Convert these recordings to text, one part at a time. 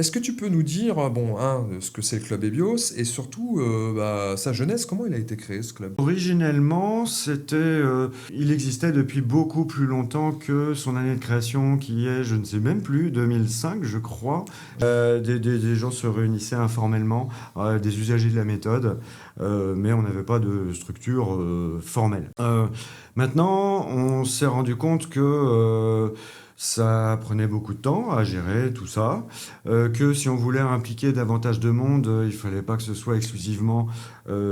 Est-ce que tu peux nous dire, ce que c'est le club Ebios et surtout, sa genèse, comment il a été créé ce club? Originellement, il existait depuis beaucoup plus longtemps que son année de création, qui est, je ne sais même plus, 2005, je crois. Des gens se réunissaient informellement, des usagers de la méthode, mais on n'avait pas de structure formelle. Maintenant, on s'est rendu compte que ça prenait beaucoup de temps à gérer tout ça, que si on voulait impliquer davantage de monde, il fallait pas que ce soit exclusivement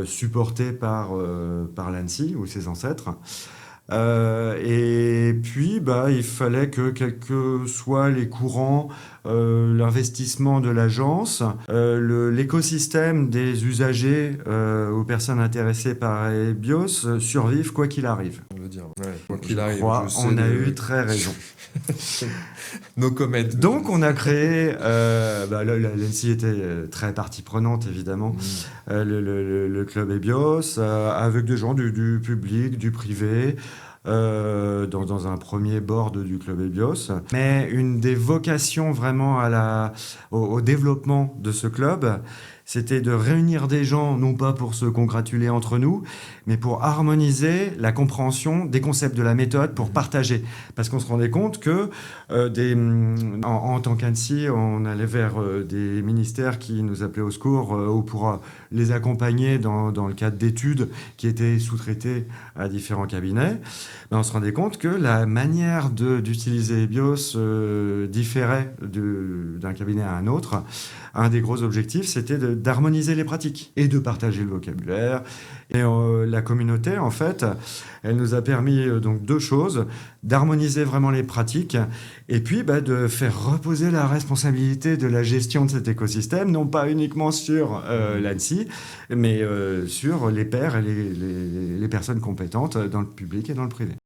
supporté par l'ANSSI ou ses ancêtres. Et puis, il fallait que, quels que soient les courants, l'investissement de l'agence, l'écosystème des usagers aux personnes intéressées par EBIOS survivent quoi qu'il arrive. On veut dire, ouais, quoi Je qu'il arrive, je crois, sais on a eu de très raison. no comment, comme tu Donc, on dis. a créé. L'ANSSI était très partie prenante, évidemment. Mmh. Le club EBIOS, avec des gens du public, du privé, dans un premier board du club EBIOS. Mais une des vocations vraiment au développement de ce club, c'était de réunir des gens, non pas pour se congratuler entre nous, mais pour harmoniser la compréhension des concepts de la méthode, pour Mmh. partager. Parce qu'on se rendait compte que en tant qu'ANSSI, on allait vers des ministères qui nous appelaient au secours ou pour les accompagner dans le cadre d'études qui étaient sous-traitées à différents cabinets. On se rendait compte que la manière d'utiliser BIOS différait d'un cabinet à un autre. Un des gros objectifs, c'était d'harmoniser les pratiques et de partager le vocabulaire. Et la communauté, en fait, elle nous a permis donc deux choses: d'harmoniser vraiment les pratiques et puis de faire reposer la responsabilité de la gestion de cet écosystème, non pas uniquement sur l'ANSSI, mais sur les pairs et les personnes compétentes dans le public et dans le privé.